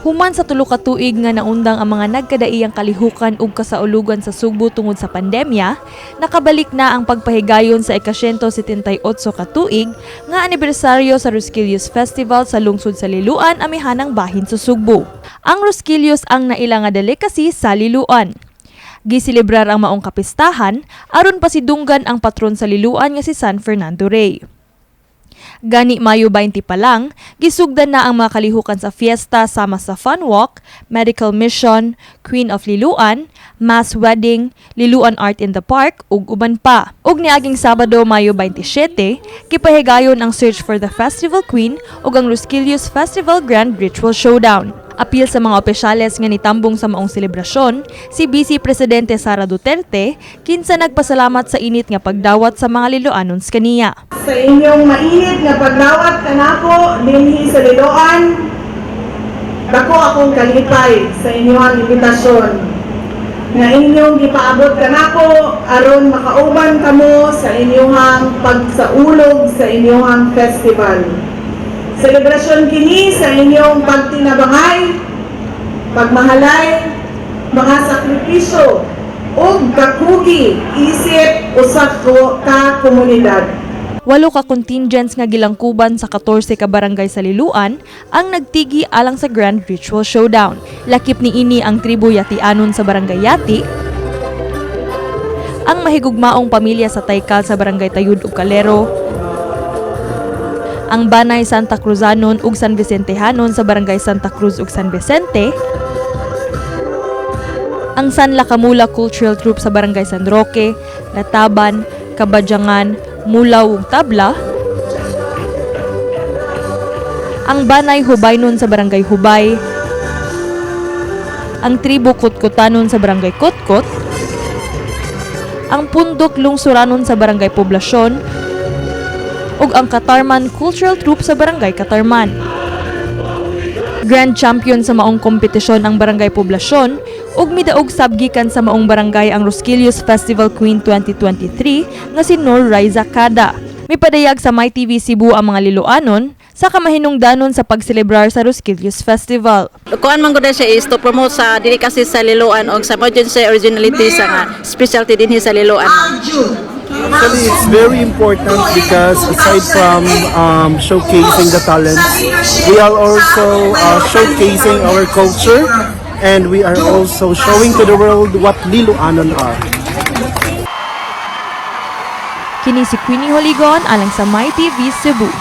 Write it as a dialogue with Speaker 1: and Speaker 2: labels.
Speaker 1: Human sa tulo ka tuig nga naundang ang mga nagkadaiyang kalihukan ug kasaulugan sa Sugbo tungod sa pandemya, nakabalik na ang pagpahigayon sa ika-178 ka tuig nga anibersaryo sa Rosquillos Festival sa lungsod sa Liloan, amihanang bahin sa Sugbo. Ang Rosquillos ang naila nga delicacy sa Liloan. Giselebrar ang maong kapistahan aron pasidunggan ang patron sa Liloan nga si San Fernando Rey. Gani Mayo 20 pa lang, gisugdan na ang mga kalihukan sa fiesta sama sa Fun Walk, Medical Mission, Queen of Liloan, Mass Wedding, Liloan Art in the Park, ug uban pa. Ug niaging Sabado, Mayo 27, kipahigayon ang Search for the Festival Queen ug ang Rosquillos Festival Grand Ritual Showdown. Apil sa mga opisyales nga nitambong sa maong selebrasyon, si Vice Presidente Sara Duterte kinsa nagpasalamat sa init nga pagdawat sa mga Liloanons kaniya.
Speaker 2: Sa inyong mainit nga pagdawat kanako dinhi sa Liloan, dako akong kalipay sa inyong imbitasyon nga inyong gipaabot kanako aron makauban kamo sa inyong pagsaulog sa inyong festival. Selebrasyon kini sa inyong pagtinabangay, pagmahalay, mga sakripisyo ug kakugi isip usa ka komunidad.
Speaker 1: 8 ka contingents nga gilangkuban sa 14 ka barangay sa Liloan ang nagtigi alang sa Grand Ritual Showdown. Lakip ni ini ang tribo Yatianon sa Barangay Yati, ang mahigugmaong pamilya sa Taykal sa Barangay Tayud ug Calero, ang Banay Santa Cruzanon ug San Vicentehanon sa Barangay Santa Cruz ug San Vicente, ang San Lacamula Cultural Troupe sa Barangay San Roque, Lataban, Kabadyangan, Mulaw ug Tabla, ang Banay Hubaynon sa Barangay Hubay, ang Tribo Kutkutanon sa Barangay Kutkot, ang Pundok Lungsuranon sa Barangay Poblasyon, ug ang Katarman Cultural Troupe sa Barangay Katarman. Grand champion sa maong kompetisyon ang Barangay Poblasyon ug midaog sabgikan sa maong barangay ang Rosquillos Festival Queen 2023 nga si Nor Raiza Kada. Mipadayag sa MyTV Cebu ang mga Liloanon sa kamahinungdanon sa pagselebrar sa Rosquillos Festival.
Speaker 3: Kuan man gud siya is to promote sa delicacy sa Liloan og sa emergency originality sa nga specialty dinhi sa Liloan.
Speaker 4: Actually, it's very important because aside from showcasing the talents, we are also showcasing our culture, and we are also showing to the world what Liloanon are.
Speaker 1: Kini si Queenie Holigon alang sa MyTV Cebu.